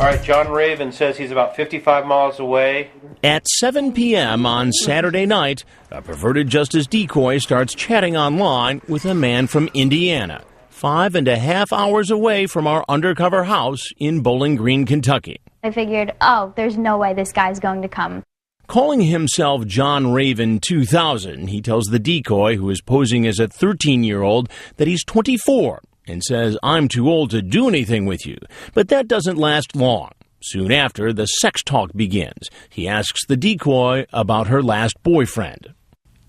All right, John Raven says he's about 55 miles away. At 7 p.m. on Saturday night, a perverted justice decoy starts chatting online with a man from Indiana, 5.5 hours away from our undercover house in Bowling Green, Kentucky. I figured, oh, there's no way this guy's going to come. Calling himself John Raven 2000, he tells the decoy, who is posing as a 13-year-old, that he's 24 and says, "I'm too old to do anything with you." But that doesn't last long. Soon after, the sex talk begins. He asks the decoy about her last boyfriend.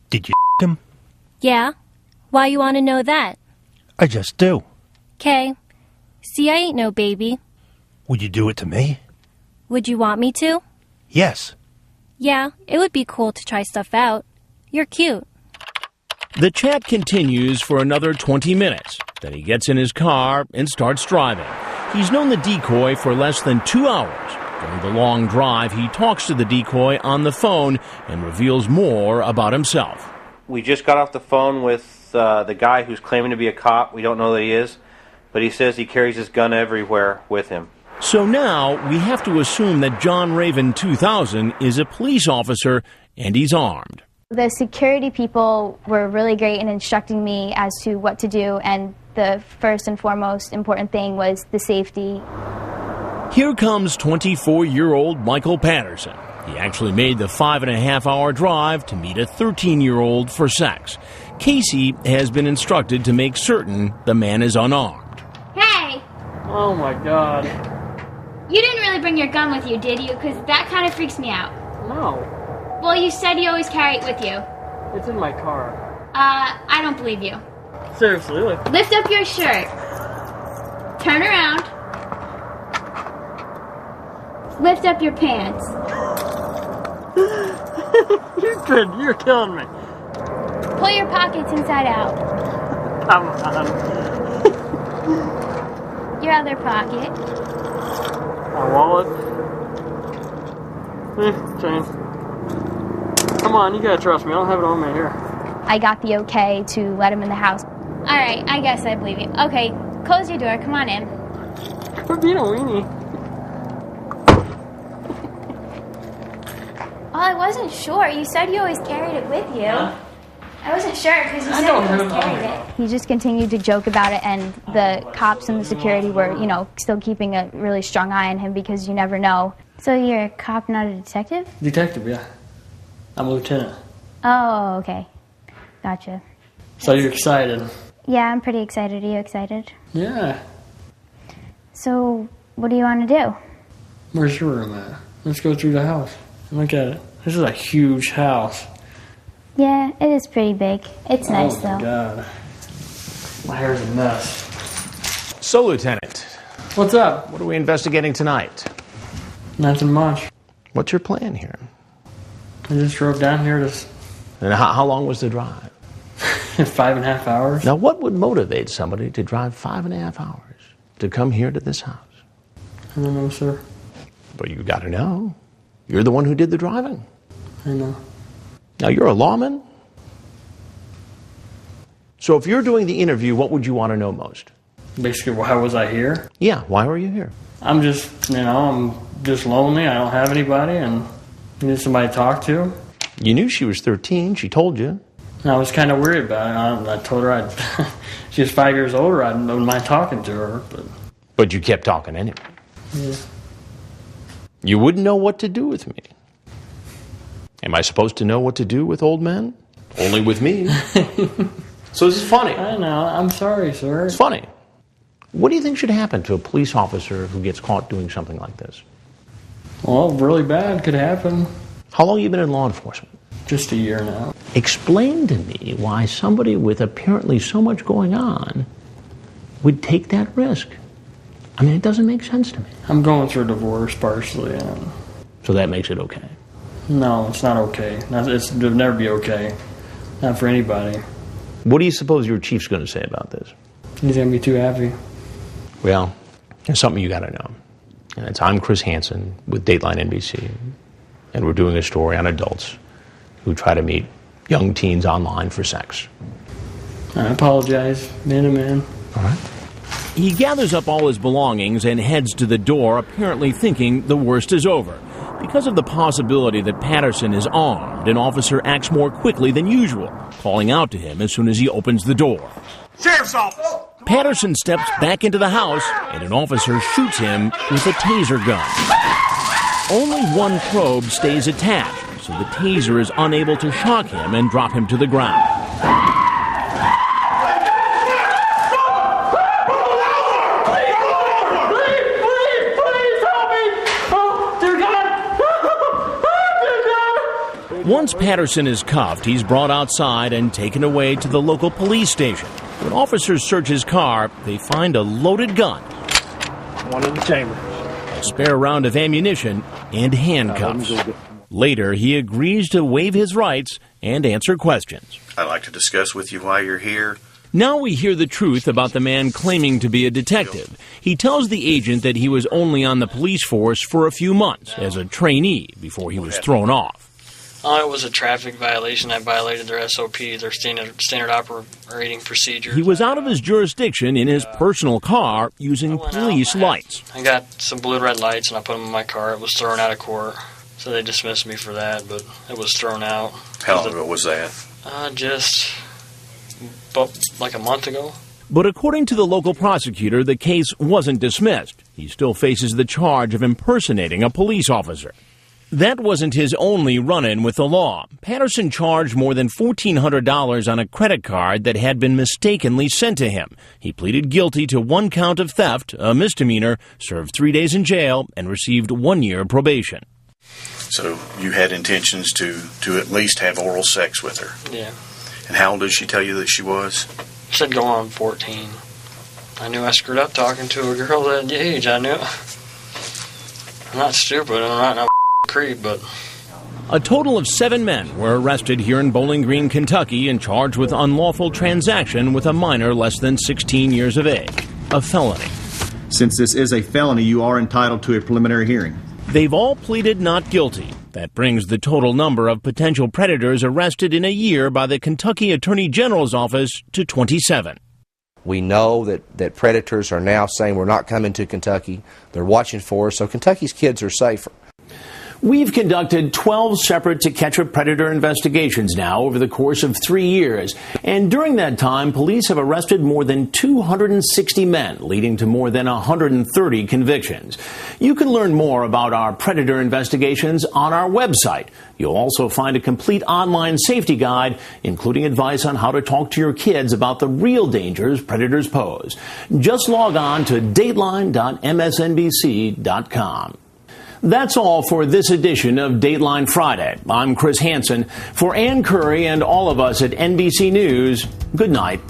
Did you him? Yeah? Why you want to know that? I just do. 'Kay. See, I ain't no baby. Would you do it to me? Would you want me to? Yes. Yeah, it would be cool to try stuff out. You're cute. The chat continues for another 20 minutes. Then he gets in his car and starts driving. He's known the decoy for less than 2 hours. During the long drive, he talks to the decoy on the phone and reveals more about himself. We just got off the phone with the guy who's claiming to be a cop. We don't know that he is, but he says he carries his gun everywhere with him. So now we have to assume that John Raven 2000 is a police officer and he's armed. The security people were really great in instructing me as to what to do, and the first and foremost important thing was the safety. Here comes 24-year-old Michael Patterson. He actually made the 5.5-hour drive to meet a 13-year-old for sex. Casey has been instructed to make certain the man is unarmed. Hey! Oh my God. You didn't really bring your gun with you, did you? Because that kind of freaks me out. No. Well, you said you always carry it with you. It's in my car. I don't believe you. Seriously, look. Lift up your shirt. Turn around. Lift up your pants. You're killing me. Pull your pockets inside out. Come on. Your other pocket. My wallet. Change. Come on, you gotta trust me. I don't have it on me here. I got the okay to let him in the house. All right, I guess I believe you. Okay, close your door. Come on in. Quit being a weenie. Well, I wasn't sure. You said you always carried it with you. Huh? I wasn't sure because you said you always carried it. He just continued to joke about it, and the cops and the security were, still keeping a really strong eye on him because you never know. So you're a cop, not a detective? Detective, yeah. I'm a lieutenant. Oh, okay. Gotcha. So you're excited? Yeah, I'm pretty excited. Are you excited? Yeah. So, what do you want to do? Where's your room at? Let's go through the house. Look at it. This is a huge house. Yeah, it is pretty big. It's nice, though. Oh, my God. My hair's a mess. So, Lieutenant. What's up? What are we investigating tonight? Nothing much. What's your plan here? I just drove down here to... And how long was the drive? 5.5 hours. Now, what would motivate somebody to drive 5.5 hours to come here to this house? I don't know, sir. But you got to know. You're the one who did the driving. I know. Now, you're a lawman. So if you're doing the interview, what would you want to know most? Basically, why was I here? Yeah, why were you here? I'm just, I'm just lonely. I don't have anybody, and I need somebody to talk to. You knew she was 13. She told you. And I was kind of worried about it. I told her she was 5 years older. I wouldn't mind talking to her. But you kept talking anyway. Yeah. You wouldn't know what to do with me. Am I supposed to know what to do with old men? Only with me. So this is funny. I know. I'm sorry, sir. It's funny. What do you think should happen to a police officer who gets caught doing something like this? Well, really bad could happen. How long have you been in law enforcement? Just a year now. Explain to me why somebody with apparently so much going on would take that risk. I mean, it doesn't make sense to me. I'm going through a divorce partially. And so that makes it okay? No, it's not okay. It'll never be okay. Not for anybody. What do you suppose your chief's going to say about this? He's going to be too happy. Well, there's something you got to know. And it's I'm Chris Hansen with Dateline NBC. And we're doing a story on adults who try to meet young teens online for sex. I apologize, man to man. All right. He gathers up all his belongings and heads to the door, apparently thinking the worst is over. Because of the possibility that Patterson is armed, an officer acts more quickly than usual, calling out to him as soon as he opens the door. Sheriff's office! Patterson steps back into the house, and an officer shoots him with a taser gun. Only one probe stays attached, so the taser is unable to shock him and drop him to the ground. Once Patterson is cuffed, he's brought outside and taken away to the local police station. When officers search his car, they find a loaded gun, One in the chamber. a spare round of ammunition, and handcuffs. Later, he agrees to waive his rights and answer questions. I'd like to discuss with you why you're here. Now we hear the truth about the man claiming to be a detective. He tells the agent that he was only on the police force for a few months as a trainee before he was thrown off. It was a traffic violation. I violated their SOP, their standard operating procedure. He was out of his jurisdiction in his personal car using police lights. I got some blue red lights and I put them in my car. It was thrown out of court. So they dismissed me for that, but it was thrown out. How long ago was that? Just about like a month ago. But according to the local prosecutor, the case wasn't dismissed. He still faces the charge of impersonating a police officer. That wasn't his only run-in with the law. Patterson charged more than $1,400 on a credit card that had been mistakenly sent to him. He pleaded guilty to one count of theft, a misdemeanor, served 3 days in jail, and received 1 year probation. So you had intentions to at least have oral sex with her. Yeah. And how old did she tell you that she was? She said going on 14. I knew I screwed up talking to a girl that age. I knew. I'm not stupid. I'm not no creep, but... A total of 7 men were arrested here in Bowling Green, Kentucky, and charged with unlawful transaction with a minor less than 16 years of age, a felony. Since this is a felony, you are entitled to a preliminary hearing. They've all pleaded not guilty. That brings the total number of potential predators arrested in a year by the Kentucky Attorney General's office to 27. We know that predators are now saying we're not coming to Kentucky. They're watching for us, so Kentucky's kids are safer. We've conducted 12 separate To Catch a Predator investigations now over the course of 3 years. And during that time, police have arrested more than 260 men, leading to more than 130 convictions. You can learn more about our predator investigations on our website. You'll also find a complete online safety guide, including advice on how to talk to your kids about the real dangers predators pose. Just log on to dateline.msnbc.com. That's all for this edition of Dateline Friday. I'm Chris Hansen. For Ann Curry and all of us at NBC News, good night.